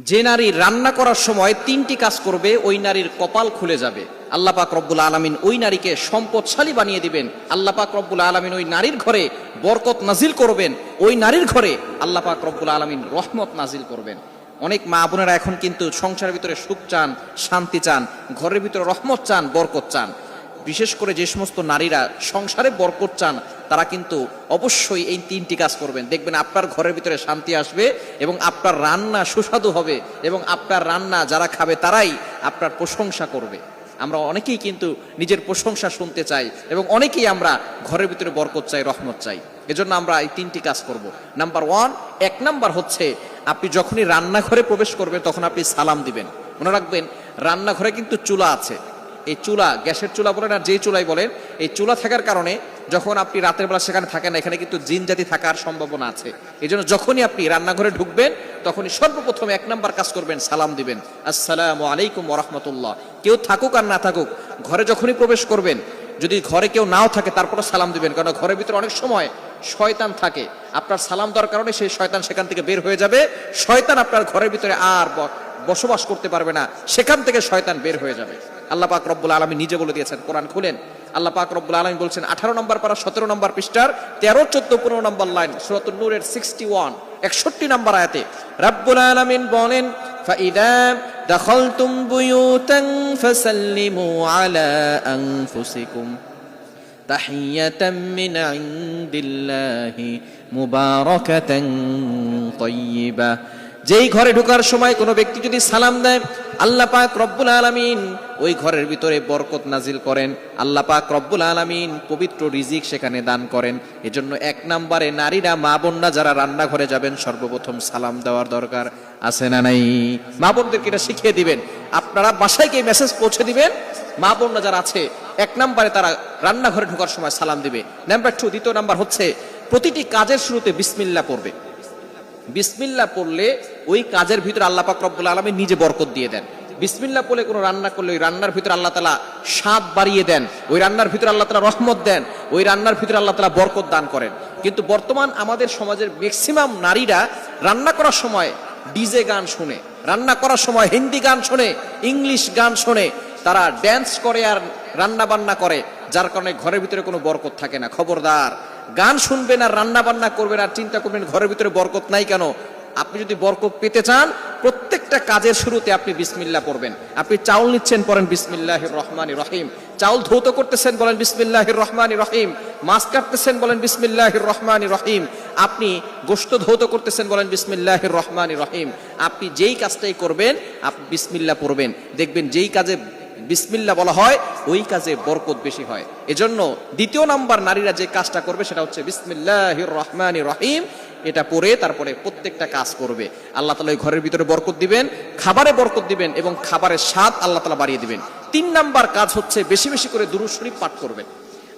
যে নারী রান্না করার সময় তিনটি কাজ করবে ওই নারীর কপাল খুলে যাবে। আল্লাহ পাক রব্বুল আলামিন ওই নারীকে সম্পদশালী বানিয়ে দিবেন। আল্লাহ পাক রব্বুল আলামিন ওই নারীর ঘরে বরকত নাজিল করবেন। ওই নারীর ঘরে আল্লাহ পাক রব্বুল আলামিন রহমত নাজিল করবেন। অনেক মা বোনেরা এখন কিন্তু সংসারের ভিতরে সুখ চান, শান্তি চান, ঘরের ভিতরে রহমত চান, বরকত চান। বিশেষ করে যে সমস্ত নারীরা সংসারে বরকত চান তারা কিন্তু অবশ্যই এই তিনটি কাজ করবেন। দেখবেন আপনার ঘরের ভিতরে শান্তি আসবে এবং আপনার রান্না সুস্বাদু হবে এবং আপনার রান্না যারা খাবে তারাই আপনার প্রশংসা করবে। আমরা অনেকেই কিন্তু নিজের প্রশংসা শুনতে চাই এবং অনেকেই আমরা ঘরের ভিতরে বরকত চাই, রহমত চাই। এজন্য আমরা এই তিনটি কাজ করব। নাম্বার ওয়ান, এক নাম্বার হচ্ছে আপনি যখনই রান্নাঘরে প্রবেশ করবেন তখন আপনি সালাম দিবেন। মনে রাখবেন রান্নাঘরে কিন্তু চুলা আছে। এই চুলা, গ্যাসের চুলা বলেন আর যেই চুলাই বলেন, এই চুলা থাকার কারণে যখন আপনি রাতের বেলা সেখানে থাকেন না, এখানে কিন্তু জিন জাতি থাকার সম্ভাবনা আছে। এই জন্য যখনই আপনি রান্নাঘরে ঢুকবেন তখনই সর্বপ্রথম এক নাম্বার কাজ করবেন, সালাম দিবেন, আসসালামু আলাইকুম ওয়া রাহমাতুল্লাহ। কেউ থাকুক আর না থাকুক, ঘরে যখনই প্রবেশ করবেন, যদি ঘরে কেউ নাও থাকে তারপরে সালাম দিবেন, কারণ ঘরের ভিতরে অনেক সময় শয়তান থাকে। আপনার সালাম দেওয়ার কারণে সেই শয়তান সেখান থেকে বের হয়ে যাবে। শয়তান আপনার ঘরের ভিতরে আর বসবাস করতে পারবে না, সেখান থেকে শয়তান বের হয়ে যাবে। আল্লাহ পাক রব্বুল আলামিন নিজে বলে দিয়েছেন, কোরআন খুলেন, আল্লাহ পাক রব্বুল আলামিন বলছেন 18 নম্বর পারা 17 নম্বর পৃষ্ঠার 13, 14, 15 নম্বর লাইন, সূরাতুন নূরের 61 নম্বর আয়াতে রব্বুল আলামিন বলেন, ফাইদা দাখালতুম বুয়ুতান ফাসাল্লিমু আলা আনফুসিকুম তাহিয়াতাম মিন ইনদিল্লাহি মুবারাকাতান তাইয়্যিবা। যেই ঘরে ঢোকার সময় কোনো ব্যক্তি যদি সালাম দেয়, আল্লাহ পাক রব্বুল আলামিন ওই ঘরের ভিতরে বরকত নাজিল করেন। আল্লাহ পাক রব্বুল আলামিন পবিত্র রিজিক সেখানে দান করেন। এজন্য এক নম্বরে নারীরা, মা বোনরা যারা রান্নাঘরে যাবেন সর্বপ্রথম সালাম দেওয়ার দরকার আছে না নাই? মা বোনদেরকে এটা শিখিয়ে দিবেন। আপনারা বাসায় গিয়ে মেসেজ পৌঁছে দিবেন, মা বোনরা যারা আছে এক নম্বরে তারা রান্নাঘরে ঢোকার সময় সালাম দিবে। নাম্বার 2, দ্বিতীয় নাম্বার হচ্ছে প্রতিটি কাজের শুরুতে বিসমিল্লাহ পড়বে। বিসমিল্লাহ পড়লে ওই কাজের ভিতরে আল্লাহ পাক রব্বুল আলামিন নিজে বরকত দিয়ে দেন। বিসমিল্লাহ পড়লে কোনো রান্না করলে ওই রান্নার ভিতরে আল্লাহ তাআলা স্বাদ বাড়িয়ে দেন, ওই রান্নার ভিতরে আল্লাহ তাআলা রহমত দেন, ওই রান্নার ভিতরে আল্লাহ তাআলা বরকত দান করেন। কিন্তু বর্তমান আমাদের সমাজের ম্যাক্সিমাম নারীরা রান্না করার সময় ডিজে গান শুনে, রান্না করার সময় হিন্দি গান শুনে, ইংলিশ গান শুনে, তারা ড্যান্স করে আর রান্না বান্না করে, যার কারণে ঘরের ভিতরে কোনো বরকত থাকে না। খবরদার, গান শুনবেন আর রান্না বান্না করবেন আর চিন্তা করবেন ঘরের ভিতরে বরকত নাই কেন। আপনি যদি বরকত পেতে চান, প্রত্যেকটা কাজের শুরুতে আপনি বিসমিল্লাহ পড়বেন। আপনি চাউল নিচ্ছেন, পড়েন বিসমিল্লাহির রহমানির রহিম। চাউল ধৌত করতেছেন, বলেন বিসমিল্লাহির রহমানির রহিম। মাছ কাটতেছেন, বলেন বিসমিল্লাহির রহমানির রহিম। আপনি গোশত ধৌত করতেছেন, বলেন বিসমিল্লাহির রহমানির রহিম। আপনি যেই কাজটাই করবেন আপনি বিসমিল্লাহ পড়বেন, দেখবেন যেই কাজে বিসমিল্লাহ বলা হয় ওই কাজে বরকত বেশি হয়। এজন্য দ্বিতীয় নাম্বার নারীরা যে কাজটা করবে সেটা হচ্ছে বিসমিল্লাহির রহমানির রহিম। এটা পড়ে তারপরে প্রত্যেকটা কাজ করবে। আল্লাহ তাআলা ওই ঘরের ভিতরে বরকত দিবেন, খাবারে বরকত দিবেন এবং খাবারের স্বাদ আল্লাহ তাআলা বাড়িয়ে দিবেন। 3 নাম্বার কাজ হচ্ছে বেশি বেশি করে দুরূদ শরীফ পাঠ করবেন।